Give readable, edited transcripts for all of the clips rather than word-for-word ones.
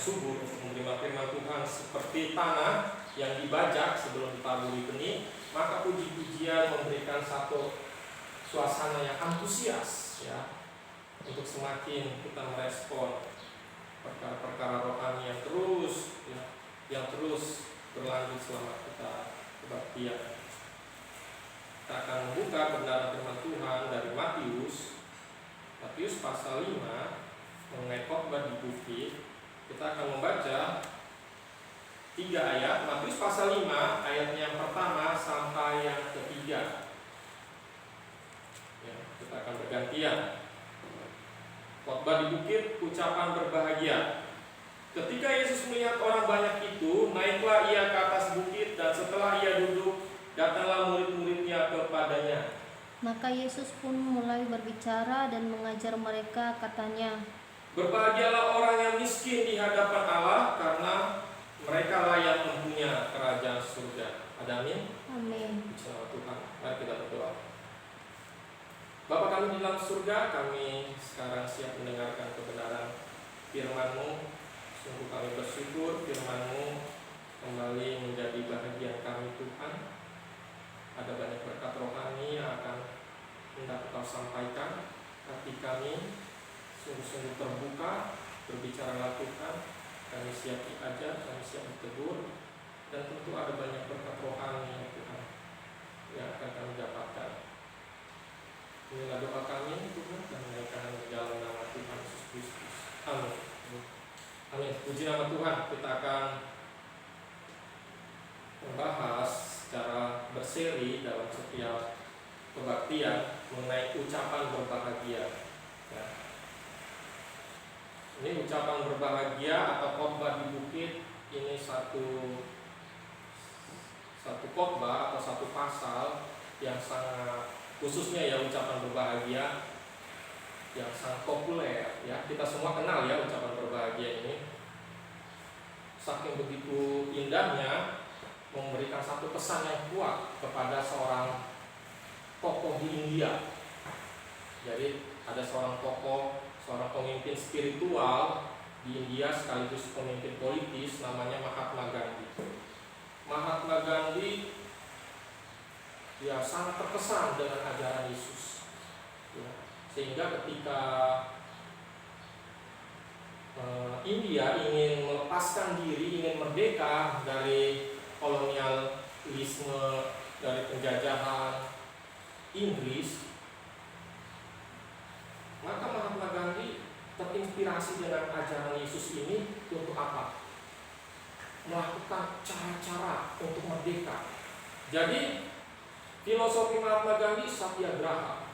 subur untuk menerima firman Tuhan seperti tanah yang dibajak sebelum ditaburi benih, maka puji-pujian memberikan satu suasana yang antusias ya, untuk semakin kita merespon perkara-perkara rohani yang terus ya, yang terus berlanjut selama kita kebaktian. Kita akan membuka kebenaran firman Tuhan dari Matius pasal 5 mengenai khotbah di bukit. Kita akan membaca 3 ayat, Matius pasal 5 ayatnya yang pertama sampai yang ketiga ya, kita akan bergantian. Khotbah di bukit, ucapan berbahagia. Ketika Yesus melihat orang banyak itu, naiklah ia ke atas bukit, dan setelah ia duduk, datanglah murid-muridnya kepadanya. Maka Yesus pun mulai berbicara dan mengajar mereka, katanya, berbahagialah orang yang miskin di hadapan Allah, karena mereka lah yang mempunyai kerajaan surga. Ada amin? Amin. Puji nama Tuhan. Mari kita berdoa. Bapa kami di dalam surga, kami sekarang siap mendengarkan kebenaran firman-Mu. Sungguh kami bersyukur firman-Mu kembali menjadi bahagian kami Tuhan. Ada banyak berkat rohani yang akan hendak Engkau sampaikan. Hati kami sungguh-sungguh terbuka, berbicaralah Tuhan. Kami siap diajar, kami siap ditegur, dan tentu ada banyak berkat rohani ya Tuhan yang akan kami dapatkan. Inilah doa kami Tuhan, dan menaikkan di dalam nama Tuhan Yesus Kristus. Amin. Amin. Puji nama Tuhan. Kita akan membahas secara berseri dalam setiap kebaktian mengenai ucapan berbahagia ya. Ini ucapan berbahagia atau khotbah di bukit, ini satu khotbah atau satu pasal yang sangat khususnya ya, ucapan berbahagia yang sangat populer ya. Kita semua kenal ya ucapan berbahagia ini. Saking begitu indahnya, memberikan satu pesan yang kuat kepada seorang tokoh di India. Jadi ada seorang tokoh, seorang pemimpin spiritual di India sekaligus pemimpin politis, namanya Mahatma Gandhi. Mahatma Gandhi ya sangat terkesan dengan ajaran Yesus ya, sehingga ketika India ingin melepaskan diri, ingin merdeka dari kolonialisme, dari penjajahan Inggris, maka Mahatma Gandhi terinspirasi dengan ajaran Yesus ini untuk apa? Melakukan cara-cara untuk merdeka. Jadi filosofi Mahatma Gandhi satyagraha,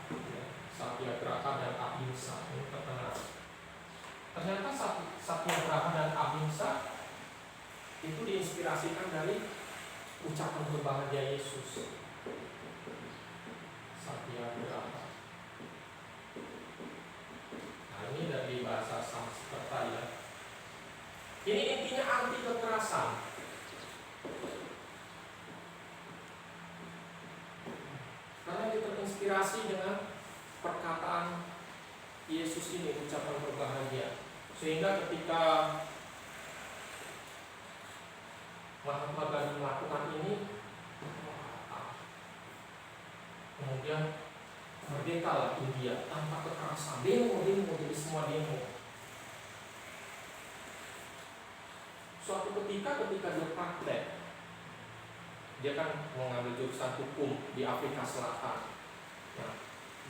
satyagraha dan ahimsa. Ini terkenal. Ternyata satyagraha dan ahimsa itu diinspirasikan dari ucapan berbahagia Yesus. Satyagraha. Nah, ini dari bahasa Sanskerta ya. Ini intinya anti kekerasan. Karena dia terinspirasi dengan perkataan Yesus ini, ucapan berbahagia. Sehingga ketika Mahatma Gandhi melakukan ini, kemudian merdekalah India tanpa kekerasan. Demo, jadi semua demo. Suatu ketika dia praktek, dia kan mengambil jurusan hukum di Afrika Selatan. Nah,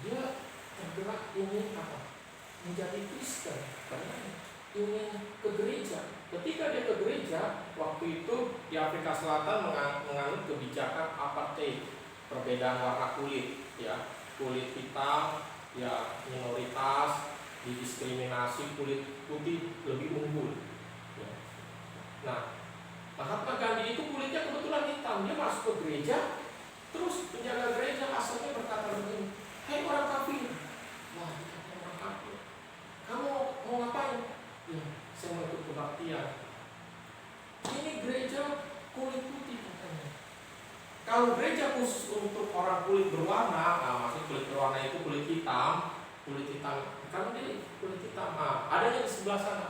dia tergerak ingin apa? Menjadi Kristen, karena ingin ke gereja. Ketika dia ke gereja, waktu itu di Afrika Selatan menganut kebijakan apartheid, perbedaan warna kulit, ya, kulit hitam, ya minoritas, didiskriminasi, kulit putih lebih unggul. Ya. Nah, Mahatma Gandhi itu kulitnya kebetulan hitam, dia masuk ke gereja, terus penjaga gereja asalnya berkata begini, "Hai orang kafir." Wah, orang kafir. Kamu mau ngapain? Ya, saya mau ikut kebaktian. Ini gereja kulit putih katanya. Kalau gereja khusus untuk orang kulit berwarna, nah maksud kulit berwarna itu kulit hitam, karena dia kulit hitam. Nah, adanya di sebelah sana.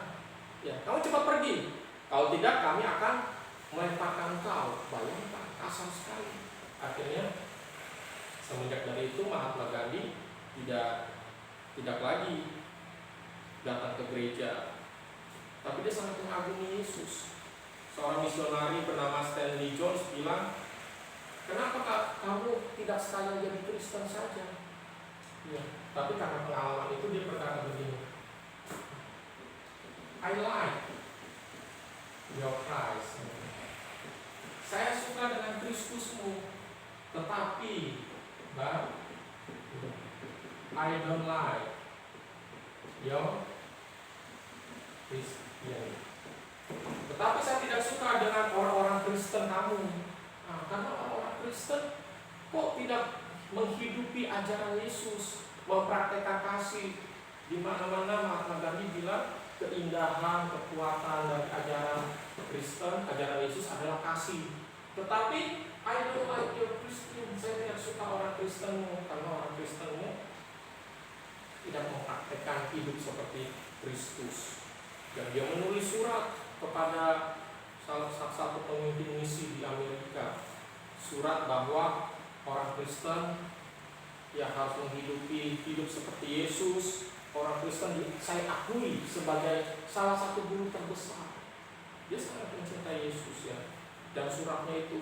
Ya, kamu cepat pergi. Kalau tidak, kami akan melemparkan kau. Bayangkan, kasar sekali. Akhirnya, semenjak dari itu Mahatma Gandhi tidak lagi datang ke gereja, tapi dia sangat mengagumi Yesus. Seorang misionari bernama Stanley Jones bilang, kenapa kamu tidak sekalian jadi Kristen saja? Ya, tapi karena pengalaman itu dia berkata begini, I like your Christ. Saya suka dengan Kristusmu, tetapi I don't like your Christian. Tetapi saya tidak suka dengan orang-orang Kristen kamu. Karena orang-orang Kristen kok tidak menghidupi ajaran Yesus, mempraktekkan kasih. Di mana-mana Mahatma Gandhi bilang keindahan, kekuatan dari ajaran Kristen, ajaran Yesus adalah kasih. Tetapi I don't like your Christian. Saya tidak suka orang Kristenmu, karena orang Kristenmu tidak mempraktekkan hidup seperti Kristus. Dan dia menulis surat kepada salah satu pemimpin misi di Amerika, surat bahwa orang Kristen yang harus menghidupi hidup seperti Yesus. Orang Kristen saya akui sebagai salah satu guru terbesar. Dia sangat mencintai Yesus ya. Dan suratnya itu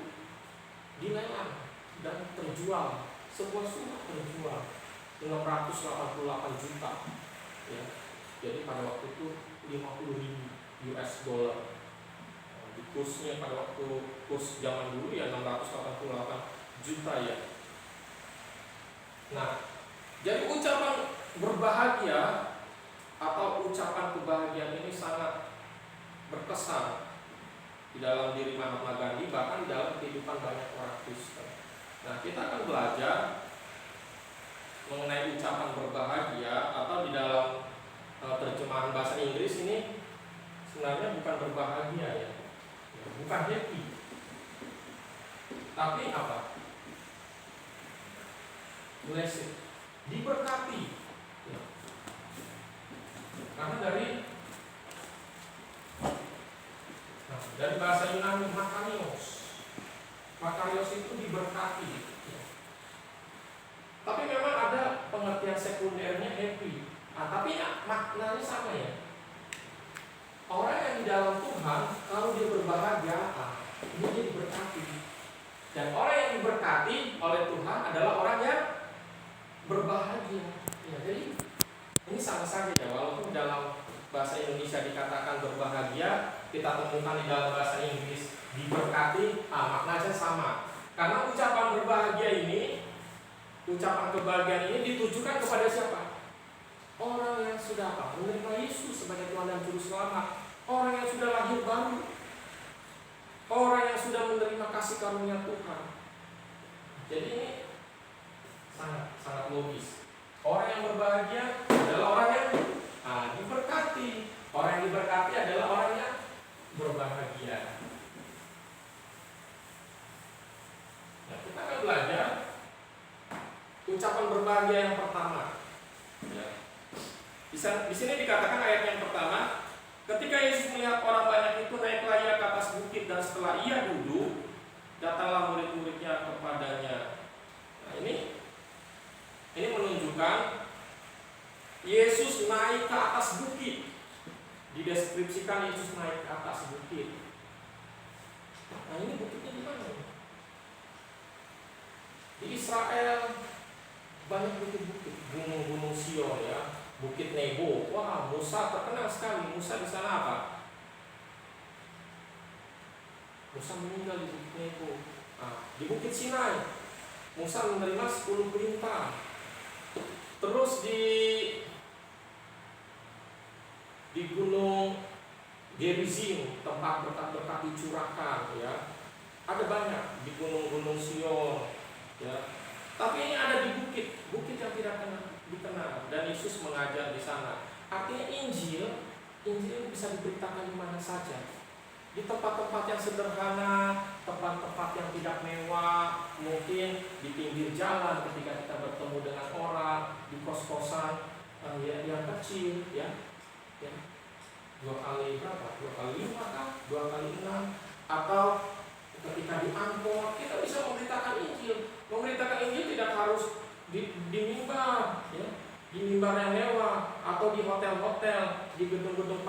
dilelang dan terjual. Sebuah surat terjual 688 juta ya. Jadi pada waktu itu 50.000 US dollar. Di kursnya pada waktu kurs zaman dulu ya 688 juta ya. Nah, jadi ucapan berbahagia atau ucapan kebahagiaan ini sangat berkesan di dalam diri Mahatma Gandhi, bahkan di dalam kehidupan banyak orang Kristen. Nah, kita akan belajar mengenai ucapan berbahagia, atau di dalam terjemahan bahasa Inggris ini sebenarnya bukan berbahagia ya, bukan happy, tapi apa? Blessed, diberkati ya. Karena dari bahasa Yunani makarios itu diberkati ya. Tapi memang ada pengertian sekundernya happy. Tapi maknanya sama ya. Orang yang di dalam Tuhan, kalau dia berbahagia, dia diberkati. Dan orang yang diberkati oleh Tuhan adalah orang yang berbahagia. Ya, jadi ini sama saja ya, walaupun dalam bahasa Indonesia dikatakan berbahagia, kita temukan di dalam bahasa Inggris diberkati, maknanya sama. Karena ucapan berbahagia ini, ucapan kebahagiaan ini ditujukan kepada siapa? Orang yang sudah menerima Yesus sebagai Tuhan dan Juru Selamat, orang yang sudah lahir baru, orang yang sudah menerima kasih karunia Tuhan. Jadi ini sangat logis. Orang yang berbahagia adalah orang yang diberkati. Orang yang diberkati adalah orang yang berbahagia. Nah, kita akan belajar ucapan berbahagia yang pertama. Ya. Di sini dikatakan ayat yang pertama, ketika Yesus melihat orang banyak itu, naiklah ia ke atas bukit, dan setelah ia duduk, datanglah murid-muridnya kepadanya. Nah, ini menunjukkan Yesus naik ke atas bukit. Dideskripsikan Yesus naik ke atas bukit. Nah, ini bukitnya di mana? Di Israel banyak bukit-bukit, gunung-gunung Sion ya, Bukit Nebo. Wah, Musa terkenal sekali. Musa di sana apa? Musa meninggal di Bukit Nebo. Di Bukit Sinai, Musa menerima 10 perintah. Terus di Gunung Gerizim, tempat berkat-berkat dicurahkan ya. Ada banyak di gunung-gunung Sion ya. Tapi ini ada di bukit yang tidak dikenal, dan Yesus mengajar di sana. Artinya Injil bisa diberitakan di mana saja. Di tempat-tempat yang sederhana, tempat-tempat yang tidak mewah, mungkin di pinggir jalan ketika kita bertemu dengan orang, di kos-kosan yang kecil ya. 2 kali berapa? 2 kali 5 kah? 2 kali 6? Atau ketika di angkot kita bisa memberitakan Injil. Memberitakan Injil tidak harus di mimbar, ya, di mimbar yang mewah, atau di hotel-hotel, di gedung-gedung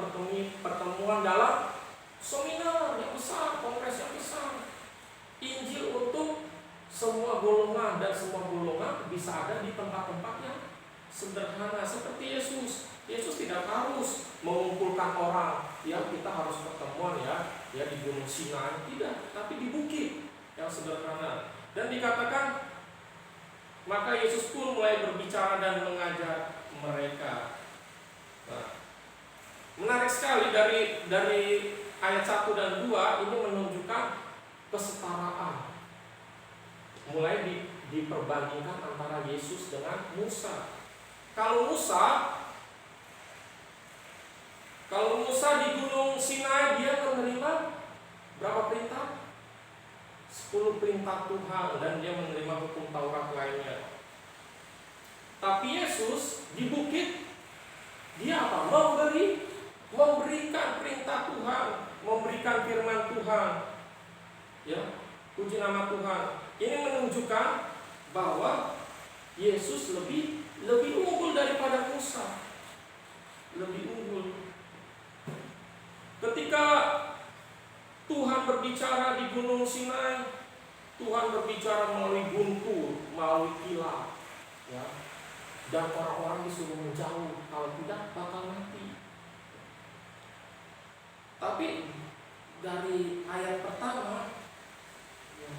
pertemuan dalam seminar yang besar, kongres yang besar. Injil untuk semua golongan, dan semua golongan bisa ada di tempat-tempat yang sederhana seperti Yesus. Yesus tidak harus mengumpulkan orang, ya kita harus pertemuan ya di Gunung Sinai, tidak, tapi di bukit yang sederhana. Dan dikatakan maka Yesus pun mulai berbicara dan mengajar mereka. Nah, menarik sekali dari ayat 1 dan 2 ini menunjukkan kesetaraan. Mulai diperbandingkan antara Yesus dengan Musa. Kalau Musa di Gunung Sinai dia menerima berapa perintah? 10 perintah Tuhan, dan dia menerima hukum Taurat lainnya. Tapi Yesus di bukit dia apa? Memberikan perintah Tuhan, memberikan firman Tuhan. Ya, puji nama Tuhan. Ini menunjukkan bahwa Yesus lebih unggul daripada Musa. Lebih unggul. Ketika Tuhan berbicara di Gunung Sinai, Tuhan berbicara melalui guntur, melalui kilat, ya. Dan orang-orang disuruh menjauh, kalau tidak bakal mati. Tapi dari ayat pertama, ya,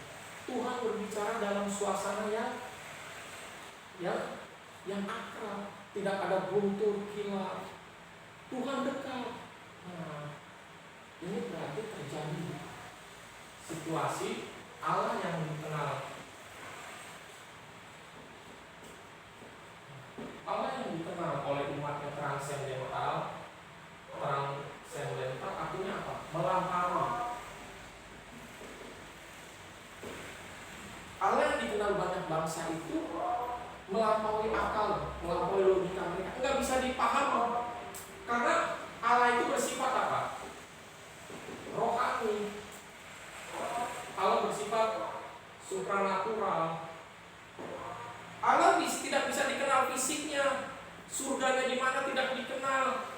Tuhan berbicara dalam suasana yang akrab, tidak ada guntur, kilat. Tuhan dekat. Nah, ini berarti terjadi situasi Allah yang dikenal. Allah yang dikenal oleh umatnya transendental. Transendental artinya apa? Melampaui. Allah yang dikenal banyak bangsa itu melampaui akal, melampaui logika mereka. Enggak bisa dipahami. Karena Allah itu bersifat apa? Rohani. Allah bersifat supranatural. Allah tidak bisa dikenal fisiknya. Surganya di mana tidak dikenal.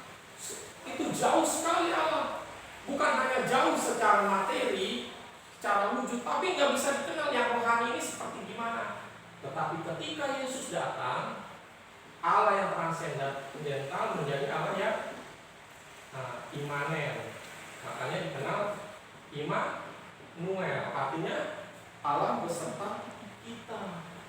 Itu jauh sekali Allah. Bukan hanya jauh secara materi, secara wujud, tapi nggak bisa dikenal yang rohani ini seperti gimana. Tetapi ketika Yesus datang, Allah yang transendental menjadi Allah yang Immanuel. Makanya dikenal Immanuel, artinya Allah beserta kita.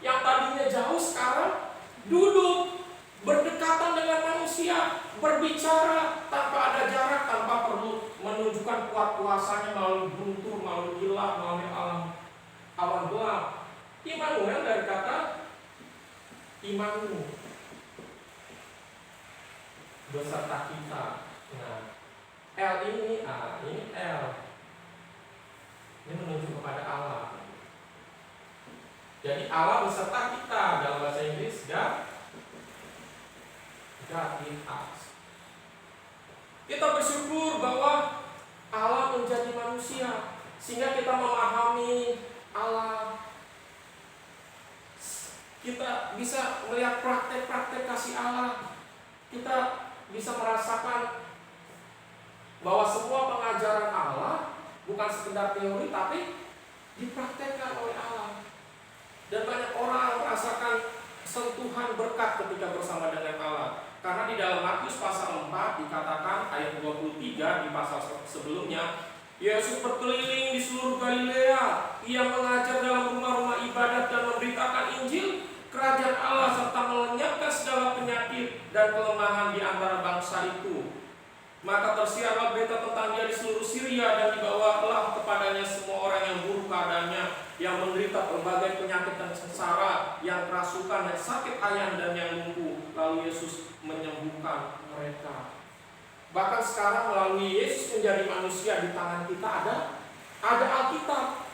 Yang tadinya jauh sekarang duduk berdekatan dengan manusia, berbicara tanpa ada jarak, tanpa perlu menunjukkan kuat kuasanya melalui guntur, melalui gelap, melalui awan gelap. Immanuel dari kata Imanu, beserta kita. Nah, L ini L. Ini menunjuk kepada Allah. Jadi Allah beserta kita, dalam bahasa Inggris God in us. Kita bersyukur bahwa Allah menjadi manusia sehingga kita memahami Allah. Kita bisa melihat praktek-praktek kasih Allah. Kita bisa merasakan bahwa semua pengajaran Allah bukan sekedar teori, tapi dipraktekkan oleh Allah. Dan banyak orang merasakan sentuhan berkat ketika bersama dengan Allah. Karena di dalam Matius pasal 4 dikatakan ayat 23 di pasal sebelumnya, Yesus berkeliling di seluruh Galilea. Ia mengajar dalam rumah-rumah ibadat dan memberitakan Injil kerajaan Allah serta melenyapkan segala penyakit dan kelemahan di antara bangsa itu. Maka tersiarlah berita tentang dia di seluruh Syria, dan dibawalah kepadanya semua orang yang buruk keadaannya, yang menderita berbagai penyakit dan sengsara, yang kerasukan dan sakit ayan dan yang lumpuh. Lalu Yesus menyembuhkan mereka. Bahkan sekarang melalui Yesus menjadi manusia, di tangan kita ada Alkitab.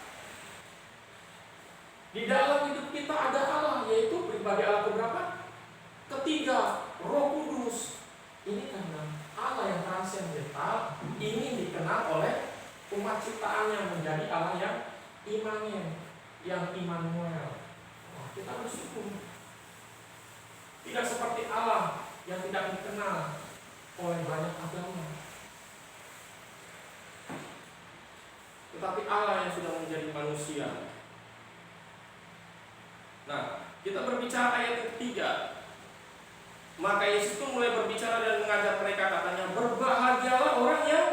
Di dalam hidup kita ada Allah, yaitu pribadi Allah keberapa? Ketiga, Roh Kudus. Ini karena Allah yang transendental ini dikenal oleh umat ciptaannya menjadi Allah yang imanen, yang Immanuel. Kita bersyukur. Tidak seperti Allah yang tidak dikenal oleh banyak agama, tetapi Allah yang sudah menjadi manusia. Nah, kita berbicara ayat yang ketiga. Maka Yesus pun mulai berbicara dan mengajar mereka, katanya, berbahagialah orang yang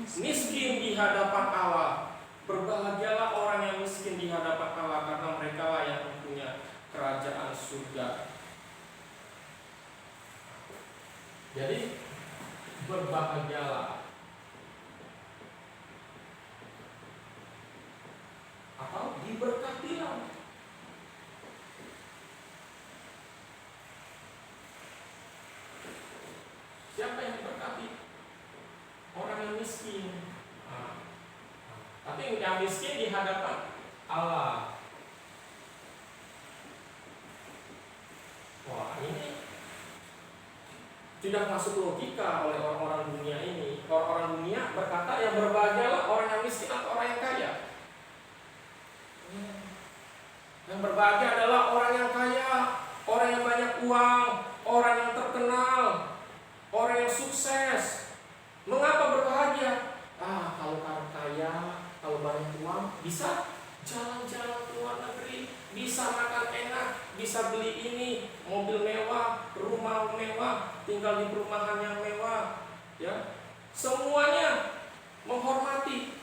miskin di hadapan Allah. Berbahagialah orang yang miskin di hadapan Allah, karena mereka lah yang mempunyai kerajaan surga. Jadi berbahagialah atau diberkatilah. Siapa yang diberkati? Orang yang miskin. Tapi yang miskin di hadapan Allah. Wah, ini tidak masuk logika oleh orang-orang dunia ini. Orang-orang dunia berkata yang berbahagialah orang yang miskin atau orang yang kaya. Yang berbahagia adalah orang yang kaya, orang yang banyak uang, orang yang terkenal, orang yang sukses. Mengapa berbahagia? Kalau kaya, kalau banyak uang, bisa jalan-jalan ke luar negeri, bisa makan enak, bisa beli ini, mobil mewah, rumah mewah, tinggal di perumahan yang mewah, ya. Semuanya menghormati.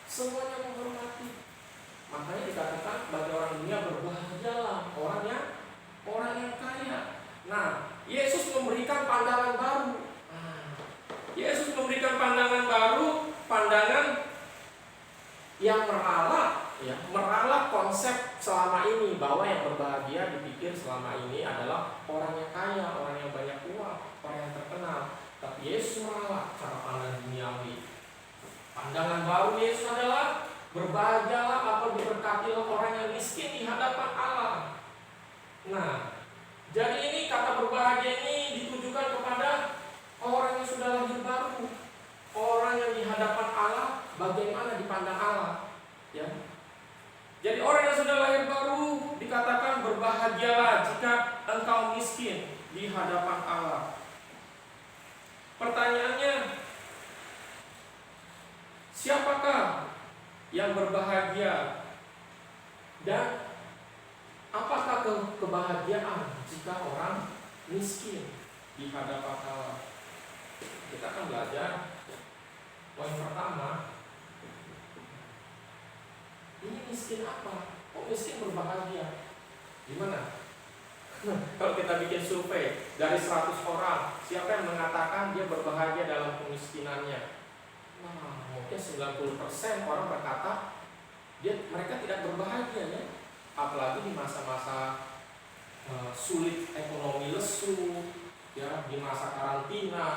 Semuanya menghormati. Makanya dikatakan bagi orang dunia berbahagialah orang yang kaya. Nah, Yesus memberikan pandangan baru. Yesus memberikan pandangan baru, pandangan yang meralat konsep selama ini, bahwa yang berbahagia dipikir selama ini adalah orang yang kaya, orang yang banyak uang, orang yang terkenal. Tapi Yesus meralat cara pandang duniawi. Pandangan baru Yesus adalah berbahagialah atau diberkatilah orang yang miskin di hadapan Allah. Nah, jadi ini kata berbahagia ini ditujukan kepada orang yang sudah lahir baru, orang yang di hadapan Allah bagaimana dipandang Allah, ya. Jadi orang yang sudah lahir baru dikatakan berbahagialah jika engkau miskin di hadapan Allah. Pertanyaannya, siapakah yang berbahagia dan apakah kebahagiaan jika orang miskin di hadapan Allah? Kita akan belajar poin pertama. Ini miskin apa? Kok miskin berbahagia? Gimana? Kalau kita bikin survei dari 100 orang, siapa yang mengatakan dia berbahagia dalam kemiskinannya? Mungkin 90% orang berkata mereka tidak berbahagia, ya. Apalagi di masa-masa sulit, ekonomi lesu, ya, di masa karantina,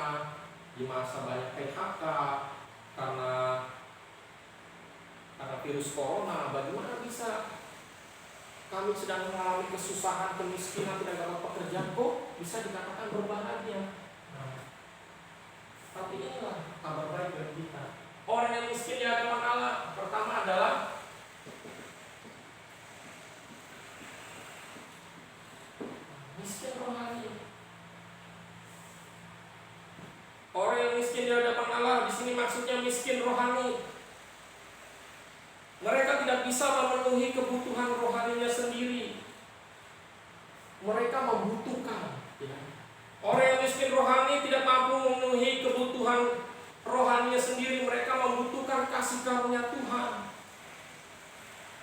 di masa banyak PHK karena virus corona. Bagaimana bisa kami sedang mengalami kesusahan, kemiskinan, tidak dapat pekerjaan, kok bisa dikatakan berbahagia? Tapi inilah kabar baik bagi kita. Orang yang miskin di hadapan Allah, pertama adalah miskin rohani. Orang yang miskin di hadapan Allah di sini maksudnya miskin rohani. Mereka tidak bisa memenuhi kebutuhan rohaninya sendiri. Mereka membutuhkan, ya. Orang yang miskin rohani tidak mampu memenuhi kebutuhan rohaninya sendiri. Mereka membutuhkan kasih karunia Tuhan.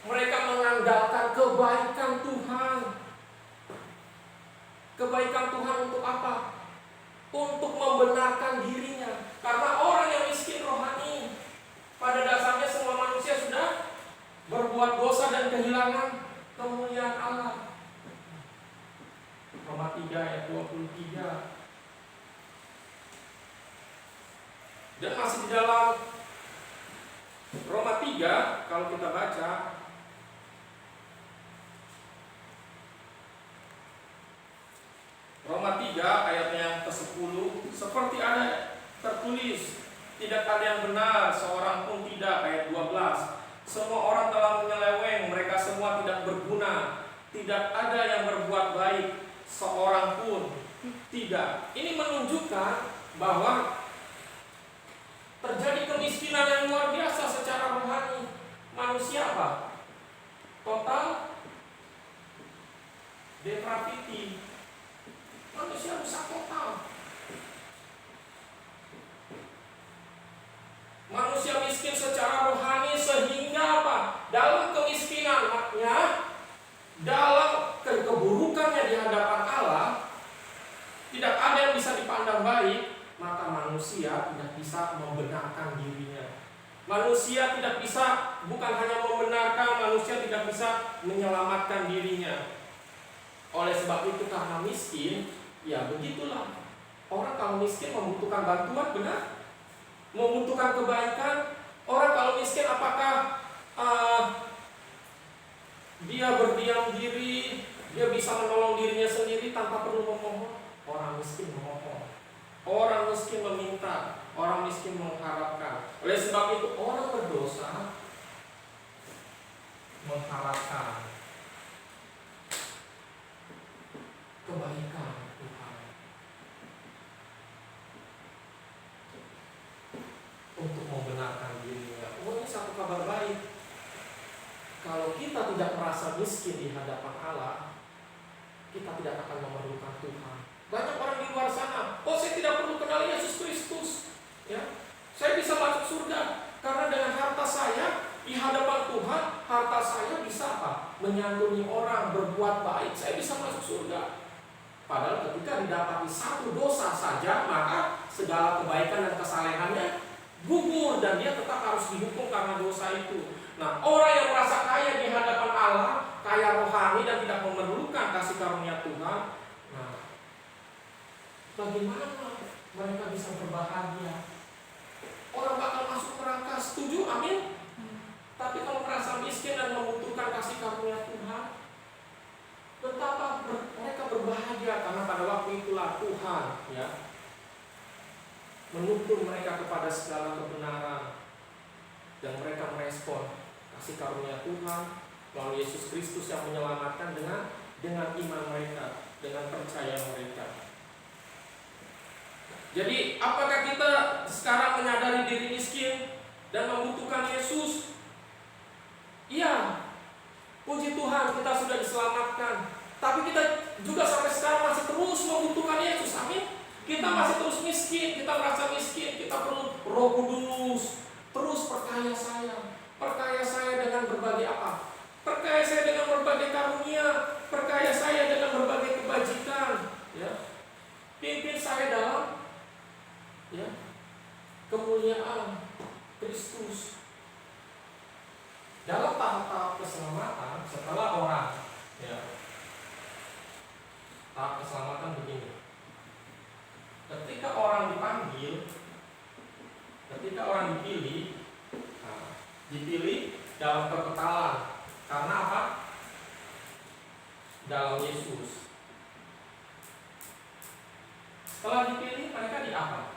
Mereka mengandalkan kebaikan Tuhan. Kebaikan Tuhan untuk apa? Untuk membenarkan dirinya. Karena orang yang miskin rohani, pada dasarnya semua manusia sudah berbuat dosa dan kehilangan kemuliaan Allah. Roma 3 ayat 23. Dan masih di dalam Roma 3, kalau kita baca Roma 3 ayatnya ke-10, seperti ada tertulis, tidak ada yang benar, seorang pun tidak. Ayat 12. Semua orang telah menyeleweng, mereka semua tidak berguna. Tidak ada yang berbuat baik, seorang pun tidak. Ini menunjukkan bahwa terjadi kemiskinan yang luar biasa secara rohani. Manusia apa? Total depravity. Manusia rusak total. Manusia miskin secara rohani sehingga apa? Dalam kemiskinan, maknya dalam keburukannya di hadapan Allah, tidak ada yang bisa dipandang baik, maka manusia tidak bisa membenarkan dirinya. Manusia tidak bisa, bukan hanya membenarkan, manusia tidak bisa menyelamatkan dirinya. Oleh sebab itu, karena miskin, ya begitulah. Orang kalau miskin membutuhkan bantuan, benar? Membutuhkan kebaikan. Orang kalau miskin apakah dia berdiam diri, dia bisa menolong dirinya sendiri tanpa perlu memohon? Orang miskin memohon, orang miskin meminta, orang miskin mengharapkan. Oleh sebab itu orang berdosa mengharapkan kebaikan Tuhan untuk membenarkan dirinya. Oh, ini satu kabar baik. Kalau kita tidak merasa miskin di hadapan Allah, kita tidak akan memerlukan Tuhan. Banyak orang di luar sana, oh saya tidak perlu kenal Yesus Kristus, ya, saya bisa masuk surga karena dengan harta saya di hadapan Tuhan, harta saya bisa apa? Menyantuni orang, berbuat baik, saya bisa masuk surga. Padahal ketika didapati satu dosa saja, maka segala kebaikan dan kesalehannya gugur dan dia tetap harus dihukum karena dosa itu. Nah, orang yang merasa kaya di hadapan Allah, kaya rohani dan tidak memerlukan kasih karunia Tuhan, nah, bagaimana mereka bisa berbahagia? Orang bakal masuk neraka, setuju? Amin. Tapi kalau merasa miskin dan membutuhkan kasih karunia Tuhan, betapa mereka berbahagia karena pada waktu itulah Tuhan, ya, menuntun mereka kepada segala kebenaran dan mereka merespon kasih karunia Tuhan melalui Yesus Kristus yang menyelamatkan dengan iman mereka, dengan percaya mereka. Jadi, apakah kita sekarang menyadari diri miskin dan membutuhkan Yesus? Iya, puji Tuhan kita sudah diselamatkan. Tapi kita juga sampai sekarang masih terus membutuhkan Yesus, amin. Kita masih terus miskin, kita merasa miskin, kita perlu Roh Kudus. Terus perkaya saya dengan berbagai apa? Perkaya saya dengan berbagai karunia, perkaya saya dengan berbagai kebajikan, ya. Pimpin saya dalam, ya, kemuliaan Kristus. Dalam tahap-tahap keselamatan, setelah orang, ya, tahap keselamatan begini. Ketika orang dipanggil, ketika orang dipilih, dipilih dalam kekekalan. Karena apa? Dalam Yesus. Setelah dipilih, mereka di apa?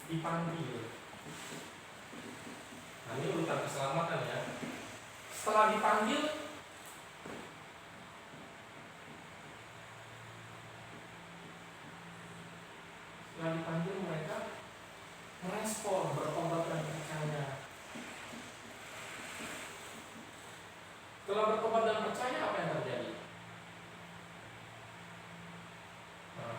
Dipanggil. Nah, ini urutan keselamatan, ya. Setelah dipanggil, mereka merespon, bertobat dan percaya. Setelah bertobat dan percaya, apa yang terjadi? Nah,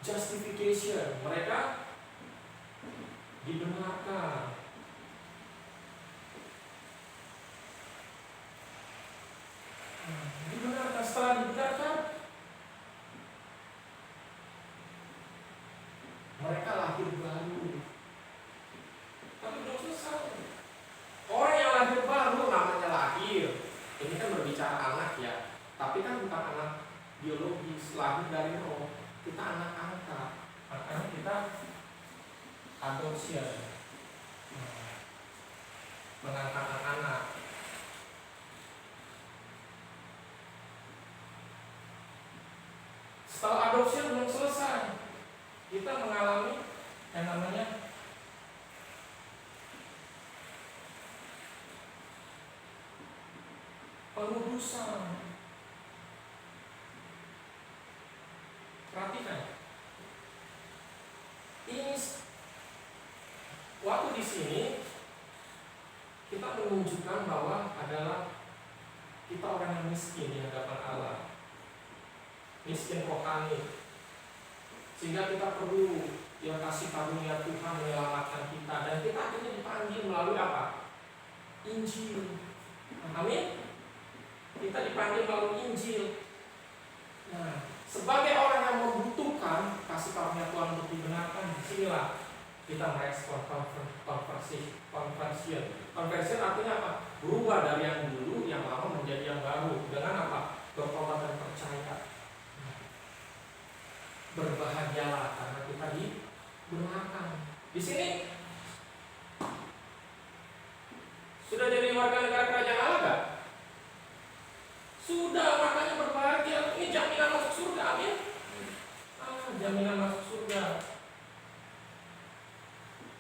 justification, mereka dibenarkan. Dibenarkan, setelah dibenarkan, mereka lahir baru. Tapi belum selesai. Orang yang lahir baru namanya lahir. Ini kan berbicara anak, ya. Tapi kan bukan anak biologis, lahir dari roh. Kita anak angkat. Makanya kita adoption, mengangkat anak-anak. Setelah adopsi belum selesai, kita mengalami yang namanya pengudusan. Perhatikan, ini waktu di sini kita menunjukkan bahwa adalah kita orang yang miskin di hadapan Allah, miskin rohani, sehingga kita perlu yang kasih karunia Tuhan menyelamatkan kita, dan kita akhirnya dipanggil melalui apa? Injil. Amin. Kita dipanggil melalui Injil. Nah, sebagai orang yang membutuhkan kasih karunia Tuhan untuk dibenarkan, disinilah kita merespon conversion. Conversion artinya apa? Berubah dari yang dulu, yang lama menjadi yang baru. Dengan apa? Bertobat dan percaya. Berbahagialah karena kita dibenarkan. Di sini sudah jadi warga negara kerajaan Allah gak? Sudah, makanya berbahagia. Ini jaminan masuk surga, amin. Jaminan masuk surga.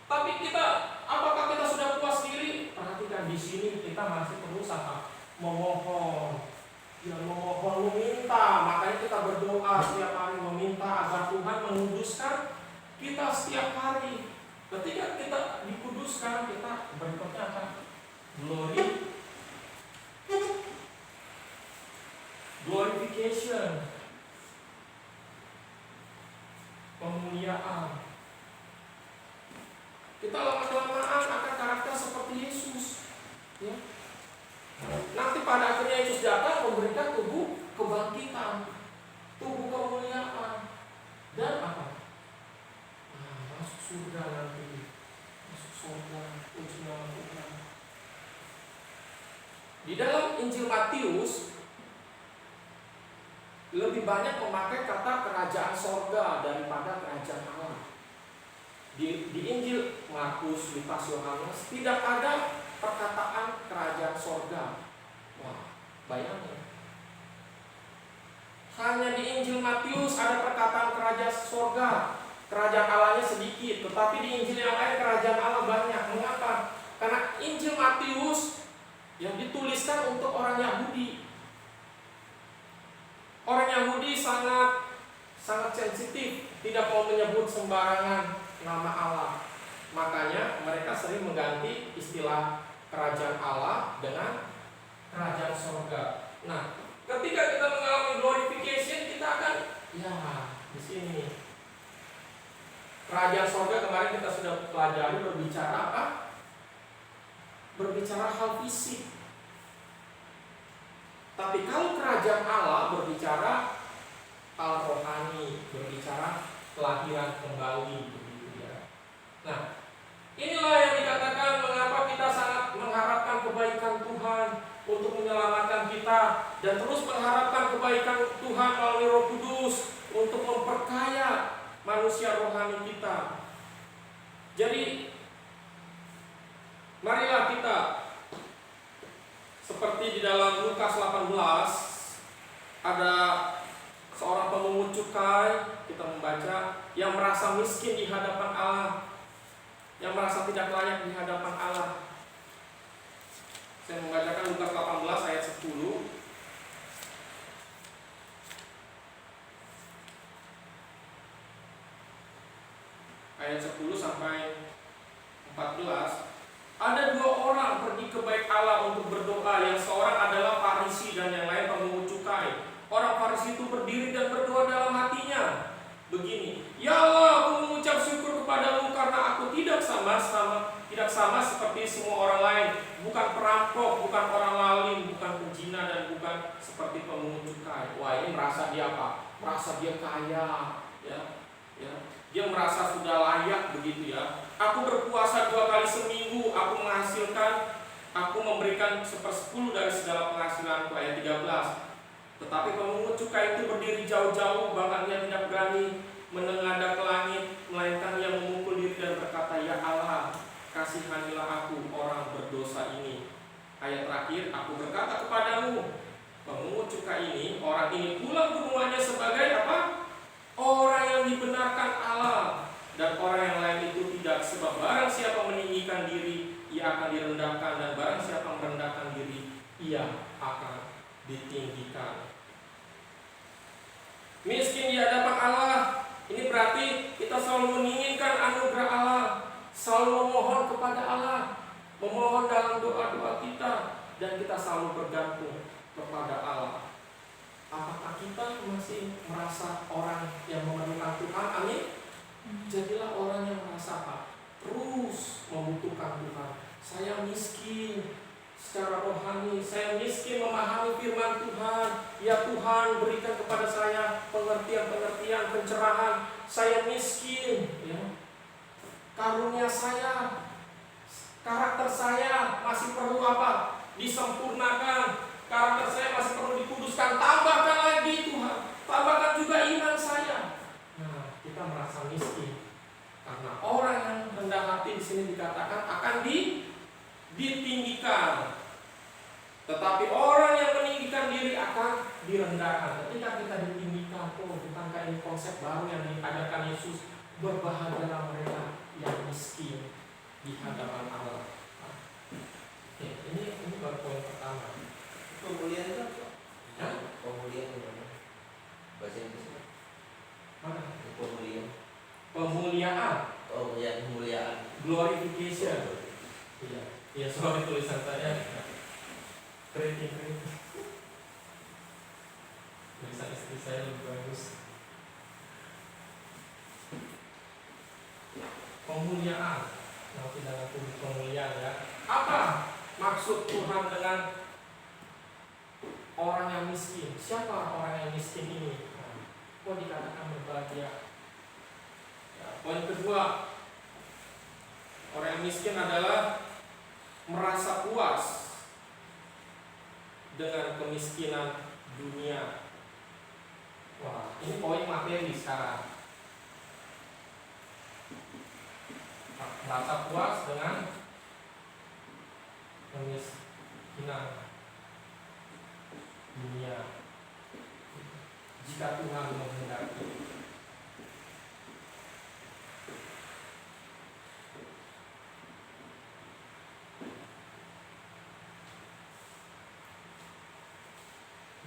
Tapi kita, apakah kita sudah puas diri? Perhatikan, di sini kita masih berusaha memohon, ya memohon, meminta. Makanya kita berdoa setiap hari, meminta agar Tuhan menguduskan kita setiap hari. Ketika kita dikuduskan, kita berikutnya akan glorification, pemuliaan. Kita lama-kelamaan akan karakter seperti Yesus, ya. Nanti pada akhirnya Yesus datang memberikan tubuh kebangkitan, tubuh kemuliaan, dan apa? Masuk surga nanti, masuk surga, puji nama Tuhan. Di dalam Injil Matius lebih banyak memakai kata kerajaan sorga daripada kerajaan Allah. Di Injil Markus, Lukas, Yohanes tidak ada perkataan kerajaan sorga. Wah, bayangin. Hanya di Injil Matius ada perkataan kerajaan sorga. Kerajaan Allahnya sedikit, tetapi di Injil yang lain kerajaan Allah banyak. Mengapa? Karena Injil Matius yang dituliskan untuk orang Yahudi. Orang Yahudi sangat sensitif, tidak mau menyebut sembarangan nama Allah. Makanya mereka sering mengganti istilah kerajaan Allah dengan kerajaan surga. Nah, ketika kita mengalami glorification, kita akan di sini. Kerajaan surga kemarin kita sudah pelajari berbicara apa? Berbicara hal fisik. Tapi kalau kerajaan Allah berbicara hal rohani, berbicara kelahiran kembali, begitu ya. Nah, inilah yang dikatakan mengapa kita sangat mengharapkan kebaikan Tuhan untuk menyelamatkan kita, dan terus mengharapkan kebaikan Tuhan melalui Roh Kudus untuk memperkaya manusia rohani kita. Jadi, marilah kita seperti di dalam Lukas 18 ada seorang pemungut cukai, kita membaca, yang merasa miskin di hadapan Allah, yang merasa tidak layak di hadapan Allah. Saya membacakan Lukas 18 ayat 10. Ayat 10 sampai 14. Ada dua orang pergi ke bait Allah untuk berdoa, yang seorang adalah Farisi dan yang lain pemungut cukai. Orang Farisi itu berdiri dan berdoa dalam hatinya begini, "Ya Allah, aku mengucap syukur kepadamu karena aku tidak sama seperti semua orang lain, bukan perampok, bukan orang lalim, bukan penzina, dan bukan seperti pemungut cukai." Wah, ini merasa dia apa? Merasa dia kaya, ya. Dia merasa sudah layak begitu ya. "Aku berpuasa 2 kali seminggu, aku memberikan 1/10 dari segala penghasilanku." Ayat 13. Tetapi pemungut cukai itu berdiri jauh-jauh, bahkan ia tidak berani menengadah ke langit, melainkan ia memukul diri dan berkata, "Ya Allah, kasihanilah aku, orang berdosa ini." Ayat terakhir, "Aku berkata kepadamu," pemungut cukai ini, orang ini pulang ke rumahnya sebagai apa? orang yang dibenarkan Allah dan orang yang lain itu tidak. Sebab barang siapa meninggikan diri, ia akan direndahkan, dan barang siapa merendahkan diri, ia akan ditinggikan. Miskin di hadapan Allah, ini berarti kita selalu menginginkan anugerah Allah, selalu memohon kepada Allah, memohon dalam doa-doa kita, dan kita selalu bergantung kepada Allah. Apakah kita masih merasa orang yang memerlukan Tuhan? Amin. Jadilah orang yang merasa apa? Terus membutuhkan Tuhan. Saya miskin secara rohani, saya miskin memahami firman Tuhan. Ya Tuhan, berikan kepada saya pengertian-pengertian, pencerahan. Saya miskin, ya. Karunia saya, karakter saya masih perlu apa? Disempurnakan. Karakter saya masih perlu dikuduskan. Tambahkan lagi Tuhan. Tambahkan juga iman saya. Nah, kita merasa miskin karena orang yang rendah hati di sini dikatakan akan ditinggikan. Tetapi orang yang meninggikan diri akan direndahkan. Ketika kita ditinggikan, bukankah ini konsep baru yang diajarkan Yesus? Berbahagialah mereka yang miskin di hadapan Allah. Oke, ini baru poin pertama. Pemulihan itu apa? Ya? Pemulihan gimana? Bahasa Inggris Mana? pemulihan. Pemuliaan, Oh ya, pemuliaan. glorification. Iya, iya, soal tulisan saya keren. Tulisan istri saya lebih bagus. Pemuliaan, nanti dalam pemuliaan ya. Apa maksud Tuhan dengan orang yang miskin? Siapa orang yang miskin ini? Kok dikatakan berbahagia? Ya, poin kedua, orang yang miskin adalah merasa puas dengan kemiskinan dunia. Wah, ini poin materi sekarang. Merasa puas dengan kemiskinan dunia jika Tuhan menghendaki.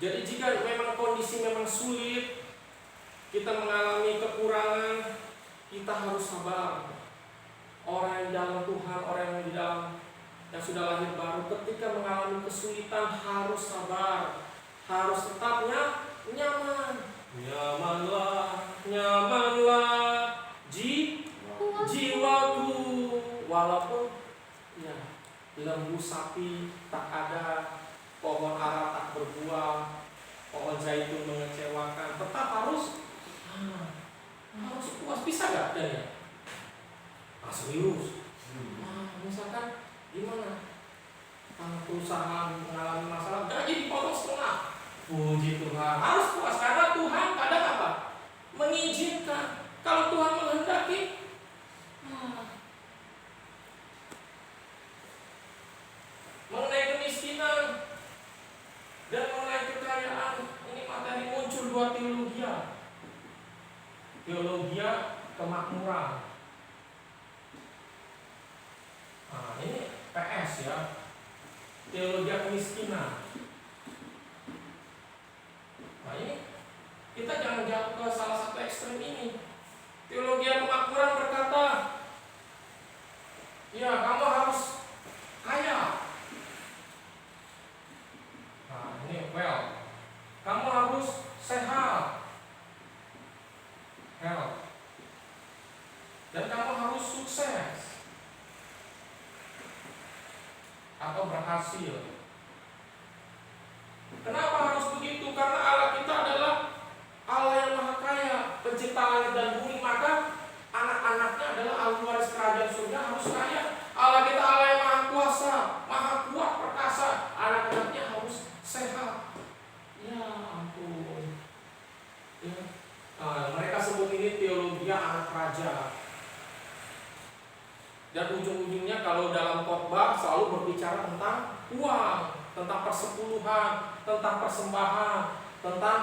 Jadi jika memang kondisi memang sulit, kita mengalami kekurangan, kita harus sabar. Orang yang di dalam Tuhan, orang yang di dalam yang sudah lahir baru, ketika mengalami kesulitan harus sabar, harus tetap nyaman. Nyamanlah jiwaku, walaupun ya lembu sapi tak ada, pohon ara tak berbuah, pohon zaitun mengecewakan, tetap harus puas. Bisa gak dan ya? Serius. Misalkan gimana? Kalau perusahaan mengalami masalah, gaji dipotong setengah. Puji Tuhan, harus puas karena Tuhan kadang apa? Mengizinkan. Kalau Tuhan menghendaki, mengenai kemiskinan dan mengenai kekayaan, ini materi muncul dua teologia. Teologia kemakmuran. Nah, ini PS ya. Teologi kemiskinan. Nah, ini kita jangan jatuh ke salah satu ekstrem ini. Teologi kemakmuran berkata, ya kamu harus kaya. Nah, ini kamu harus sehat, health, dan kamu harus sukses atau berhasil. Kenapa harus begitu? Karena Allah kita adalah Allah yang maha kaya, pencipta langit dan bumi, maka anak-anaknya adalah ahli waris kerajaan surga harus kaya. Allah kita Allah yang maha kuasa, maha kuat, perkasa, anak-anaknya harus sehat. Ya ampun. Ya. Mereka sebut ini teologi anak raja. Dan ujung-ujungnya kalau dalam khotbah selalu berbicara tentang uang, tentang persepuluhan, tentang persembahan, tentang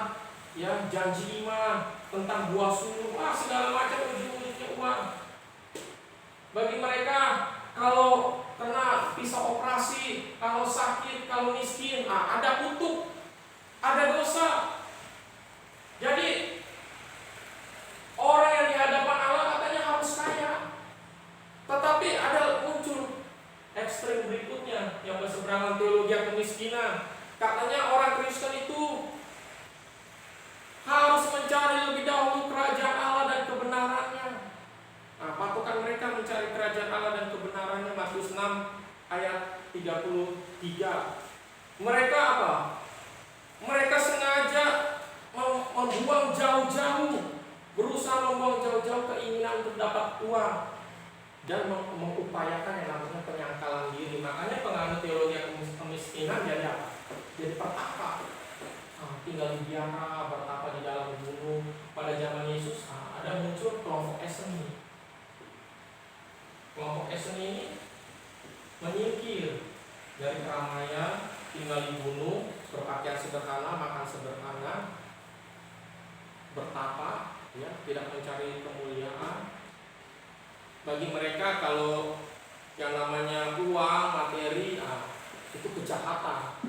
ya janji iman, tentang buah sulung, segala macam ujung-ujungnya uang. Bagi mereka kalau kena pisau operasi, kalau sakit, kalau miskin, ada kutuk, ada dosa. Jadi orang yang di hadapan Allah katanya harus kaya, tetapi ada muncul ekstrim berikutnya yang berseberangan, teologi kemiskinan. Katanya orang Kristen itu harus mencari lebih dahulu kerajaan Allah dan kebenarannya. Patokan mereka mencari kerajaan Allah dan kebenarannya, Matius 6 ayat 33. Mereka apa? Mereka sengaja membuang jauh-jauh, berusaha membuang jauh-jauh keinginan untuk dapat uang dan mengupayakan yang namanya penyangkalan diri. Makanya penganut teologi kemiskinan jadi apa? Jadi pertapa, tinggal di biara, bertapa di dalam gunung. Pada zaman Yesus ada muncul kelompok Eseni. Kelompok Eseni ini menyingkir dari keramaian, tinggal di gunung, berpakaian sederhana, makan sederhana, bertapa, ya, tidak mencari kemuliaan. Bagi mereka kalau yang namanya uang, materi, itu kejahatan.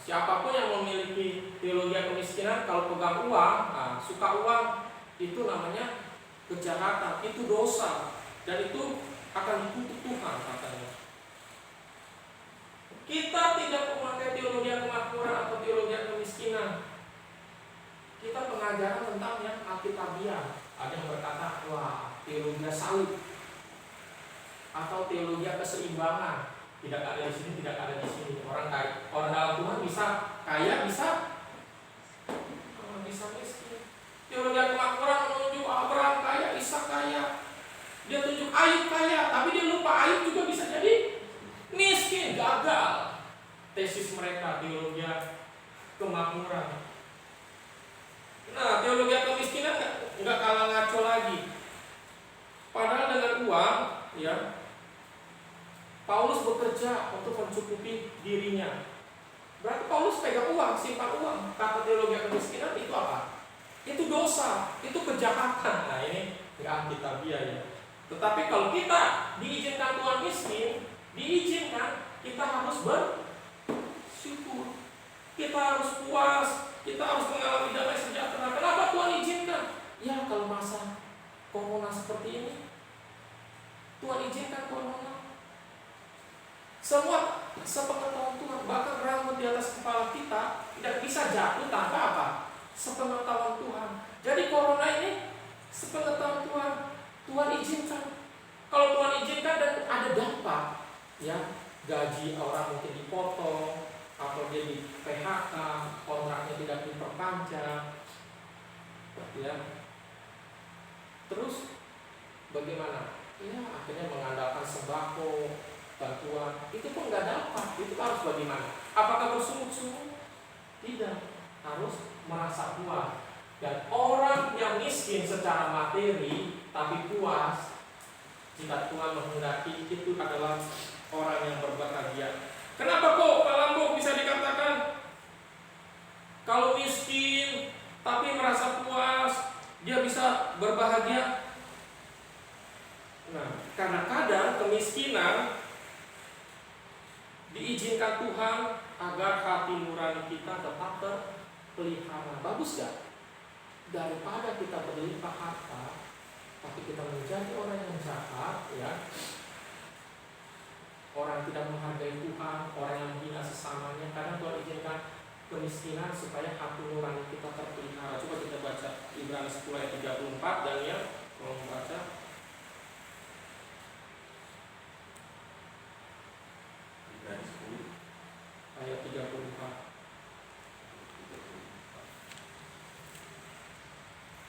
Siapapun yang memiliki teologi kemiskinan, kalau pegang uang, suka uang, itu namanya kejahatan, itu dosa, dan itu akan dikutuk Tuhan katanya. Kita tidak memakai teologi kemakmuran atau teologi kemiskinan. Kita pengajaran tentang yang alkitabiah. Ada yang berkata, teologi salib atau teologi keseimbangan. Tidak ada di sini, tidak ada di sini. Orang kaya, orang dalam Tuhan bisa kaya, bisa miskin. Teologi kemakmuran menunjuk Abraham kaya, Ishak kaya. Dia tunjuk Ayub kaya, tapi dia lupa Ayub juga bisa jadi miskin, gagal. Tesis mereka teologi kemakmuran. Nah, teologi kemiskinan nggak kalah ngaco lagi. Padahal dengan uang, ya, Paulus bekerja untuk mencukupi dirinya. Berarti Paulus pegang uang, simpan uang. Kata teologi kemiskinan itu apa? Itu dosa, itu kejahatan. Nah, ini nggak alkitabiah ya. Tetapi kalau kita diizinkan Tuhan miskin, diizinkan, kita harus bersyukur, kita harus puas, kita harus mengalami damai sejahtera. Kenapa Tuhan izinkan? Ya, kalau masa corona seperti ini, Tuhan izinkan corona. Semua sepengetahuan Tuhan, bahkan rambut di atas kepala kita tidak bisa jatuh tanpa apa? Sepengetahuan Tuhan. Jadi corona ini sepengetahuan Tuhan, Tuhan izinkan. Kalau Tuhan izinkan dan ada dampak, ya, gaji orang mungkin dipotong, atau dia di PHK, kontraknya tidak diperpanjang, ya. Terus bagaimana? Ya, akhirnya mengandalkan sembako, bantuan, itu pun nggak dapat. Itu harus bagaimana? Apakah bersungut-sungut? Tidak, harus merasa puas. Dan orang yang miskin secara materi tapi puas, jika Tuhan menghendaki, itu adalah orang yang berbahagia. Kenapa kok Pak Lambo bisa dikatakan kalau miskin tapi merasa puas, dia bisa berbahagia? Nah, karena kadang kemiskinan diizinkan Tuhan agar hati nurani kita tetap terpelihara. Bagus gak? Daripada kita berlimpah harta tapi kita menjadi orang yang jahat, ya, orang yang tidak menghargai Tuhan, orang yang menghina sesamanya. Kadang Tuhan izinkan kemiskinan supaya hati nurani kita terpelihara. Coba kita baca Ibrani 10 ayat 34, Daniel, kalau membaca. Ibrani 10 ayat 34.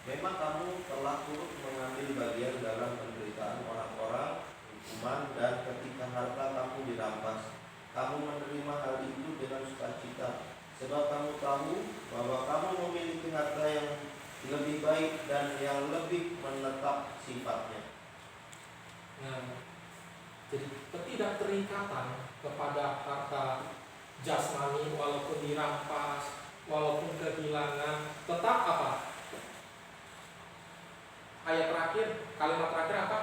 Memang kamu telah turut mengambil bagian dalam penderitaan orang-orang, hukuman, dan ketika harta kamu dirampas, kamu menerima hal itu dengan sukacita, sebab kamu tahu bahwa kamu memiliki harta yang lebih baik dan yang lebih menetap sifatnya. Nah, jadi ketidakterikatan kepada harta jasmani walaupun dirampas, walaupun kehilangan, tetap apa? Ayat terakhir, kalimat terakhir apa?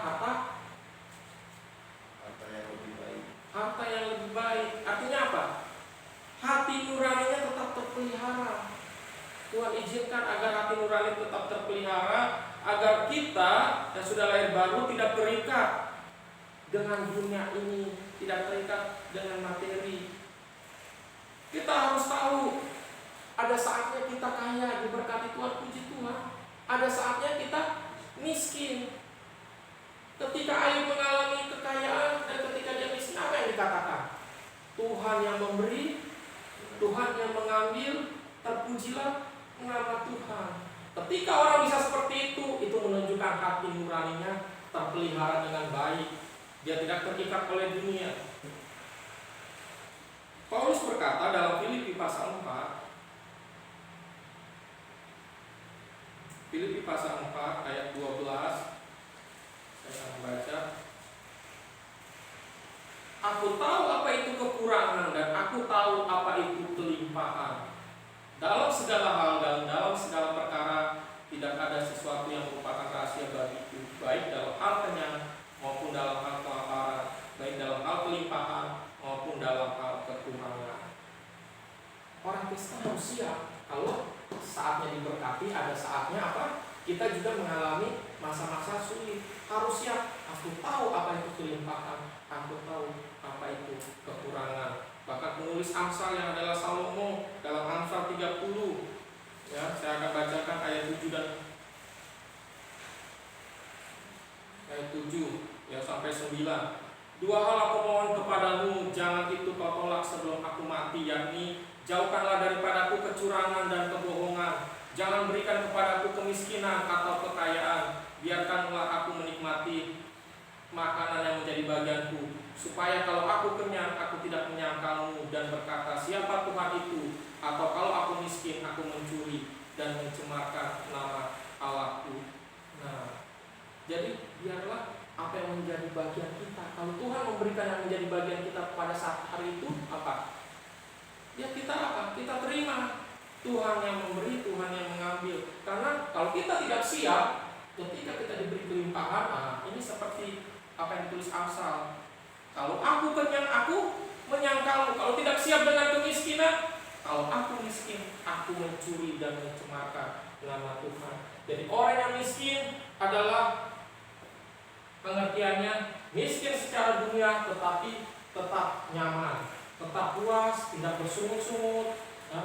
Harta yang lebih baik. harta yang lebih baik. Artinya apa? Hati nuraninya tetap terpelihara. Tuhan izinkan agar hati nurani tetap terpelihara, agar kita yang sudah lahir baru tidak terikat dengan dunia ini, tidak terikat dengan materi. Kita harus tahu, ada saatnya kita kaya, diberkati Tuhan, puji Tuhan. Ada saatnya kita miskin. Ketika Ayub mengalami kekayaan dan ketika dia miskin, apa yang dikatakan? Tuhan yang memberi, Tuhan yang mengambil, terpujilah nama Tuhan. Ketika orang bisa seperti itu menunjukkan hati nuraninya terpelihara dengan baik. Dia tidak terikat oleh dunia. Paulus berkata dalam Filipi pasal 4, Filipi pasal 4 ayat 12, saya akan membaca. Aku tahu apa itu kekurangan dan aku tahu apa itu kelimpahan. Dalam segala hal dan dalam segala perkara tidak ada sesuatu yang merupakan rahasia bagiku, baik dalam hal kenyang maupun dalam hal kelaparan, baik dalam hal kelimpahan maupun dalam hal kekurangan. Orang Kristen harus siap kalau saatnya diberkati, ada saatnya apa? Kita juga mengalami masa-masa sulit. Harus siap. Aku tahu apa itu kelimpahan, aku tahu apa itu kekurangan. Bahkan penulis Amsal yang adalah Salomo dalam Amsal 30, ya, saya akan bacakan ayat 7 dan ayat 7 ya sampai 9. Dua hal aku mohon kepadamu, jangan itu kau tolak sebelum aku mati, yakni jauhkanlah daripadaku kecurangan dan kebohongan. Jangan berikan kepadaku kemiskinan atau kekayaan. Biarkanlah aku menikmati makanan yang menjadi bagianku, supaya kalau aku kenyang, aku tidak menyangkalmu dan berkata, siapa Tuhan itu? Atau kalau aku miskin, aku mencuri dan mencemarkan nama Allahku. Nah, jadi biarlah apa yang menjadi bagian kita. Kalau Tuhan memberikan yang menjadi bagian kita pada saat hari itu, apa? Ya kita apa? Kita terima. Tuhan yang memberi, Tuhan yang mengambil. Karena kalau kita tidak siap, ketika kita diberi kelimpahan, ini seperti apa yang ditulis Amsal. Kalau aku kenyang, aku menyangkalmu. Kalau tidak siap dengan kemiskinan, kalau aku miskin, aku mencuri dan mencemarkan nama Tuhan. Jadi orang yang miskin adalah pengertiannya miskin secara dunia, tetapi tetap nyaman, tetap puas, tidak bersungut-sungut,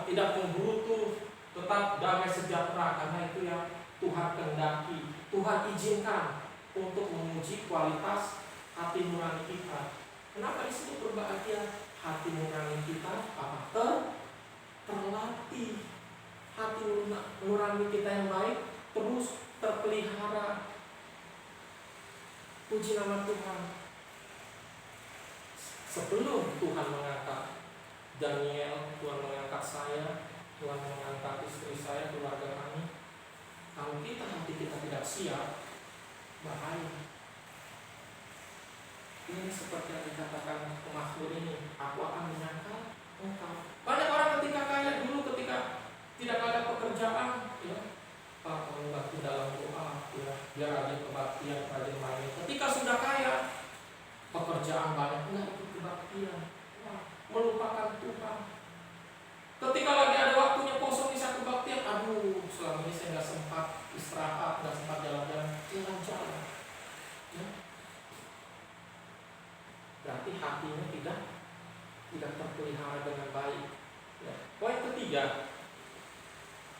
tidak menggerutu, tetap damai sejahtera. Karena itu yang Tuhan kehendaki. Tuhan izinkan untuk menguji kualitas hati nurani kita. Kenapa disebut berbahagia? Hati nurani kita apa? Terlatih. Hati nurani kita yang baik terus terpelihara. Puji nama Tuhan. Sebelum Tuhan mengangkat Daniel, Tuhan mengangkat saya, Tuhan mengangkat istri saya, keluarga kami, kalau hati kita tidak siap, bahaya. Ini seperti yang dikatakan pemazmur ini, aku akan menyangkal engkau. Banyak orang ketika kaya dulu, ketika tidak ada pekerjaan, ya, membakti dalam doa, ya, biar ada kebaktian, rajin main. Ketika sudah kaya, pekerjaan banyak, enggak ikut kebaktian, melupakan Tuhan. Ketika lagi ada waktunya kosong bisa kebaktian, aduh, selama ini saya nggak sempat istirahat, nggak sempat jalan-jalan, jalan-jalan. Ya. Berarti hatinya tidak terpelihara dengan baik. Ya. Poin ketiga,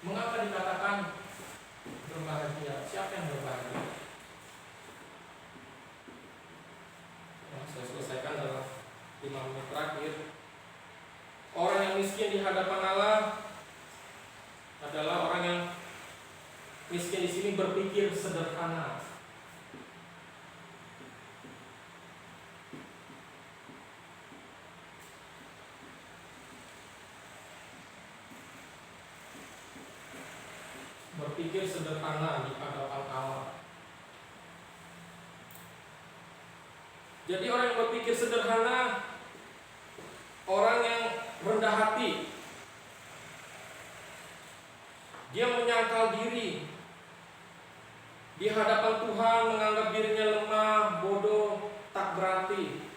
mengapa dikatakan berbahagia? Siapa yang berbahagia? Ya, saya selesaikan dalam 5 menit terakhir. Orang yang miskin di hadapan Allah adalah orang yang miskin di sini berpikir sederhana. Berpikir sederhana di hadapan Allah. Jadi orang yang berpikir sederhana, orang yang rendah hati, Dia menyangkal diri di hadapan Tuhan, menganggap dirinya lemah, bodoh, tak berarti.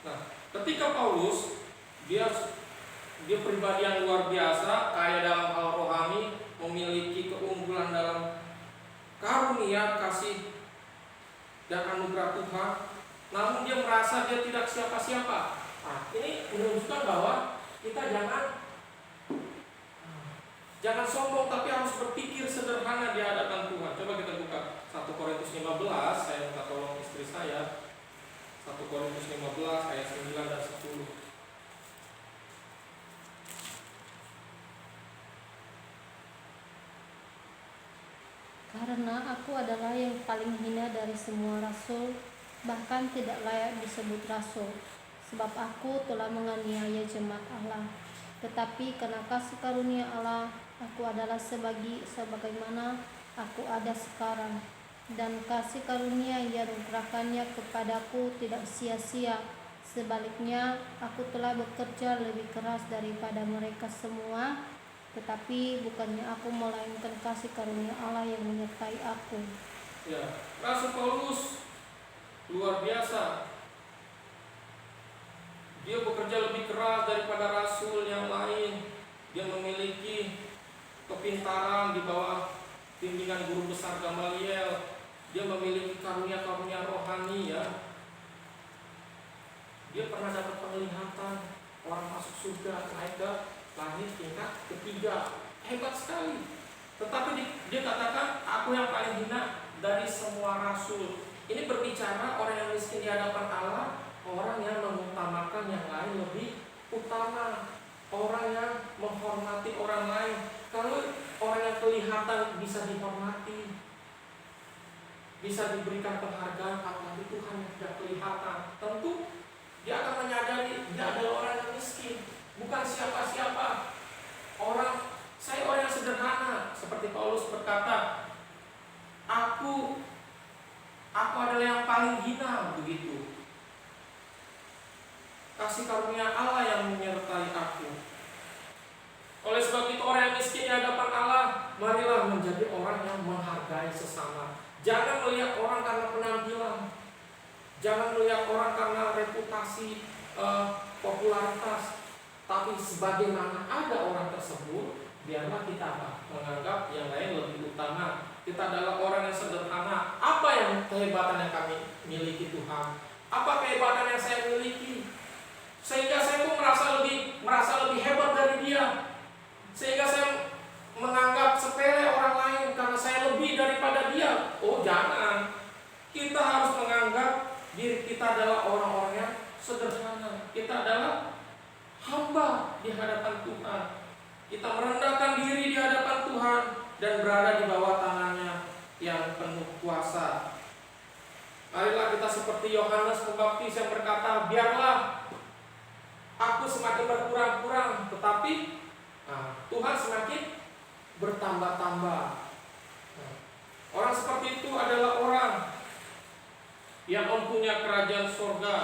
Nah, ketika Paulus dia pribadi yang luar biasa, kaya dalam hal rohani, memiliki keunggulan dalam karunia, kasih dan anugerah Tuhan, namun dia merasa dia tidak siapa-siapa. Nah, ini menunjukkan bahwa kita jangan sombong, tapi harus berpikir sederhana di hadapan Tuhan. Coba kita buka 1 Korintus 15, saya minta tolong istri saya. 1 Korintus 15 ayat 9 dan 10. Karena aku adalah yang paling hina dari semua rasul, bahkan tidak layak disebut rasul, sebab aku telah menganiaya jemaat Allah. Tetapi karena kasih karunia Allah, aku adalah sebagaimana aku ada sekarang, dan kasih karunia yang dikerahkannya kepadaku tidak sia-sia. Sebaliknya, aku telah bekerja lebih keras daripada mereka semua, tetapi bukannya aku, melainkan kasih karunia Allah yang menyertai aku. Ya, Rasul Paulus luar biasa. Dia bekerja lebih keras daripada rasul yang lain. Dia memiliki kepintaran di bawah bimbingan guru besar Gamaliel. Dia memiliki karunia-karunia rohani, ya. Dia pernah dapat penglihatan orang masuk surga, naik ke langit tingkat ketiga. Hebat sekali. Tetapi dia katakan, aku yang paling hina dari semua rasul. Ini berbicara orang yang miskin di hadapan Allah, orang yang mengutamakan yang lain lebih utama, orang yang menghormati orang lain. Kalau orang yang kelihatan bisa dihormati, bisa diberikan penghargaan, apalagi Tuhan yang tidak kelihatan, tentu dia akan menyadari dia adalah orang yang miskin, bukan siapa-siapa. Saya orang yang sederhana, seperti Paulus berkata, aku adalah yang paling hina, begitu. Kasih karunia Allah yang menyertai aku. Oleh sebab itu, orang yang miskin di hadapan Allah, marilah menjadi orang yang menghargai sesama. Jangan melihat orang karena penampilan, jangan melihat orang karena reputasi, popularitas, tapi sebagaimana ada orang tersebut, biarlah kita menganggap yang lain lebih utama. Kita adalah orang yang sederhana. Apa yang kehebatan yang kami miliki Tuhan? Apa kehebatan yang saya miliki? Sehingga saya pun merasa lebih hebat dari dia. Sehingga saya menganggap sepele orang lain karena saya lebih daripada dia. Oh, jangan. Kita harus menganggap diri kita adalah orang-orang yang sederhana. Kita adalah hamba di hadapan Tuhan. Kita merendahkan diri di hadapan Tuhan dan berada di bawah tangannya yang penuh kuasa. Marilah kita seperti Yohanes Pembaptis yang berkata, biarlah aku semakin berkurang-kurang, tetapi Tuhan semakin bertambah-tambah. Orang seperti itu adalah orang yang mempunyai kerajaan surga.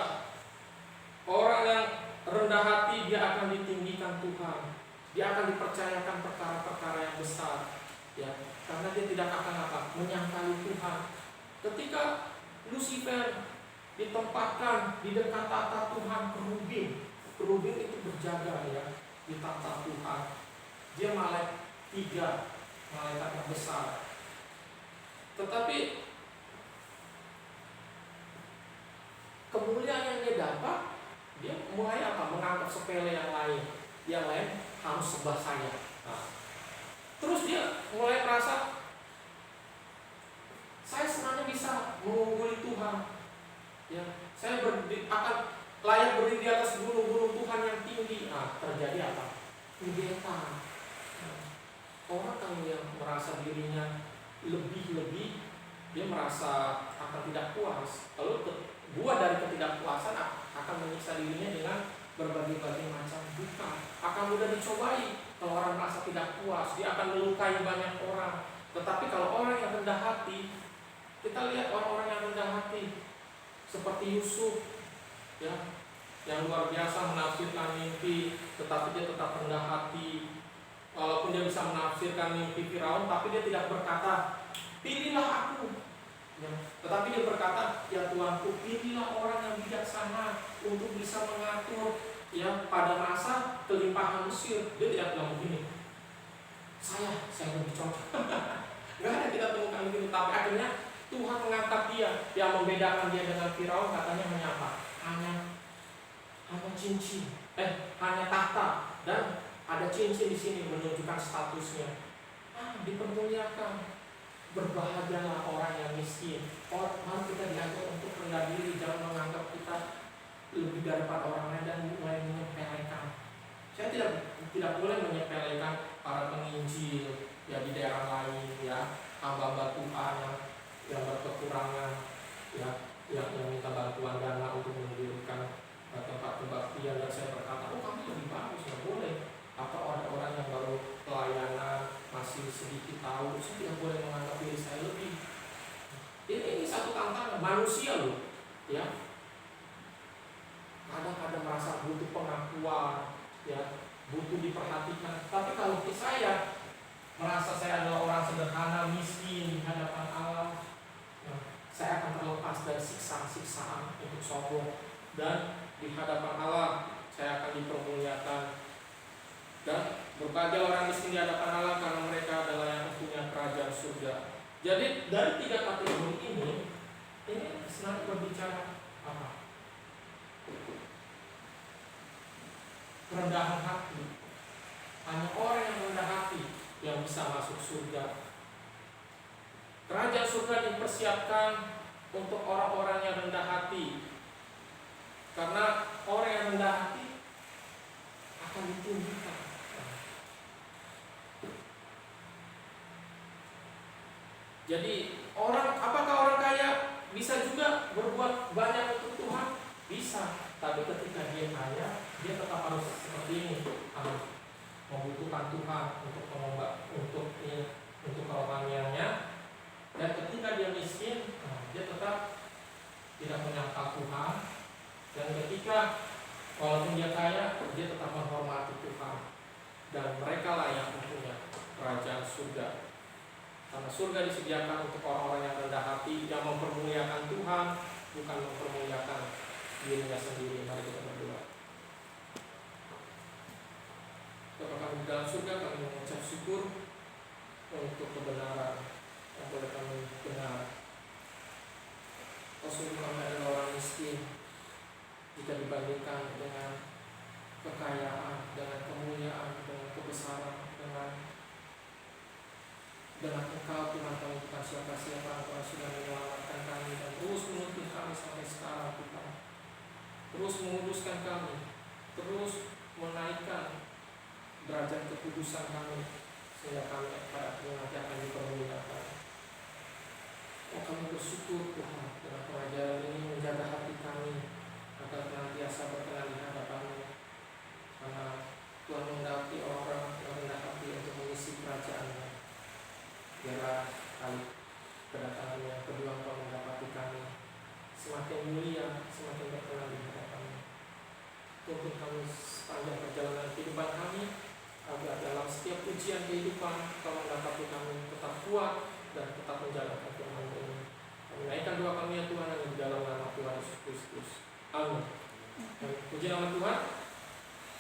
Orang yang rendah hati, dia akan ditinggikan Tuhan. Dia akan dipercayakan perkara-perkara yang besar, ya, karena dia tidak akan menyangkali Tuhan. Ketika Lucifer ditempatkan di dekat tata Tuhan kerubin itu berjaga, ya, di tata Tuhan. Dia malaikat 3, malaikat yang besar. Tetapi kemuliaan yang dia dapat, dia mulai menganggap sepele yang lain. Yang lain harus sembah saya. Terus dia mulai merasa, saya sebenarnya bisa mengungguli Tuhan. Ya, saya akan layak berdiri di atas gunung-gunung Tuhan yang tinggi. Terjadi apa? Kudeta. Orang yang merasa dirinya lebih-lebih, dia merasa akan tidak puas. Lalu buah dari ketidakpuasan akan menyiksa dirinya dengan berbagai-bagai macam duka. Akan mudah dicobai. Kalau orang merasa tidak puas, dia akan melukai banyak orang. Tetapi kalau orang yang rendah hati, kita lihat orang-orang yang rendah hati seperti Yusuf, ya, yang luar biasa menafsirkan mimpi, tetapi dia tetap rendah hati. Walaupun dia bisa menafsirkan mimpi Firaun, tapi dia tidak berkata, pilihlah aku. Ya. Tetapi dia berkata, ya Tuanku, pilihlah orang yang bijaksana untuk bisa mengatur ya pada masa kelimpahan Mesir. Dia tidak bilang begini, saya lebih cocok. Nggak ada kita temukan begitu. Tapi akhirnya Tuhan mengangkat dia. Yang membedakan dia dengan Firaun katanya hanya apa? Hanya cincin, hanya tahta dan ada cincin di sini menunjukkan statusnya. Dipermuliakan. Berbahagialah orang yang miskin. Mari kita diajar untuk rendah diri, jangan menganggap kita lebih daripada orang lain dan mulai menyepelekan. Saya tidak boleh menyepelekan para penginjil ya di daerah lain, ya hamba-hamba Tuhan yang berkekurangan, ya yang minta bantuan dana untuk mendirikan tempat kebaktian, dan saya berkata, kami lebih bagus, nggak boleh. Atau ada orang yang baru pelayanan masih sedikit tahu, saya tidak boleh menganggap diri saya lebih. Ini satu tantangan manusia loh, ya. Kadang-kadang merasa butuh pengakuan, ya, butuh diperhatikan. Tapi kalau saya merasa saya adalah orang sederhana, miskin di hadapan Allah, ya, saya akan terlepas dari siksaan-siksaan untuk sombong, dan di hadapan Allah saya akan dipermuliakan. Dan berbahagia orang miskin di hadapan Allah, karena mereka adalah yang punya kerajaan surga. Jadi dari 3 kategori ini sebenarnya berbicara apa? Kerendahan hati. Hanya orang yang rendah hati yang bisa masuk surga. Kerajaan surga dipersiapkan untuk orang-orang yang rendah hati. Karena orang yang rendah hati akan ditunjukkan. Jadi apakah orang kaya bisa juga berbuat banyak untuk Tuhan? Bisa. Tapi ketika dia kaya, dia tetap harus seperti ini, membutuhkan Tuhan untuk kerohaniannya. Dan ketika dia miskin, dia tetap tidak menyangkal Tuhan. Dan ketika walaupun dia kaya, dia tetap menghormati Tuhan. Dan mereka lah yang mempunyai kerajaan surga. Karena surga disediakan untuk orang-orang yang rendah hati, yang mempermuliakan Tuhan, bukan mempermuliakan dirinya sendiri. Mari kita berdoa. Bapa kami di dalam surga, kami mengucap syukur untuk kebenaran yang boleh kami dengar. Sungguh kami adalah orang miskin jika dibandingkan dengan kekayaan, dengan kemuliaan, dengan kebesaran, dengan Engkau Tuhan. Kami bukan siapa-siapa, Engkau sudah menyelamatkan kami dan terus menuntun kami sampai sekarang Tuhan. Terus menguduskan kami, terus menaikkan derajat kekudusan kami, sehingga kami pada nanti akan dipermuliakan. Kami bersyukur Tuhan, dengan pengajaran ini menjaga hati kami agar senantiasa berkenan di hadapan-Mu. Karena Tuhan menghendaki orang-orang yang rendah hati untuk mengisi kerajaan-Mu. Biarlah kali kedatangan yang kedua Engkau mendapati kami semakin mulia, semakin berkenan di hadapan-Mu. Tuntun kami sepanjang perjalanan kehidupan kami, agar dalam setiap ujian kehidupan Engkau mendapati kami tetap kuat dan tetap menjalankan firman-Mu ini. Kami naikkan doa kami ya Tuhan, yang di dalam nama Tuhan Yesus Kristus. Amin. Puji nama Tuhan.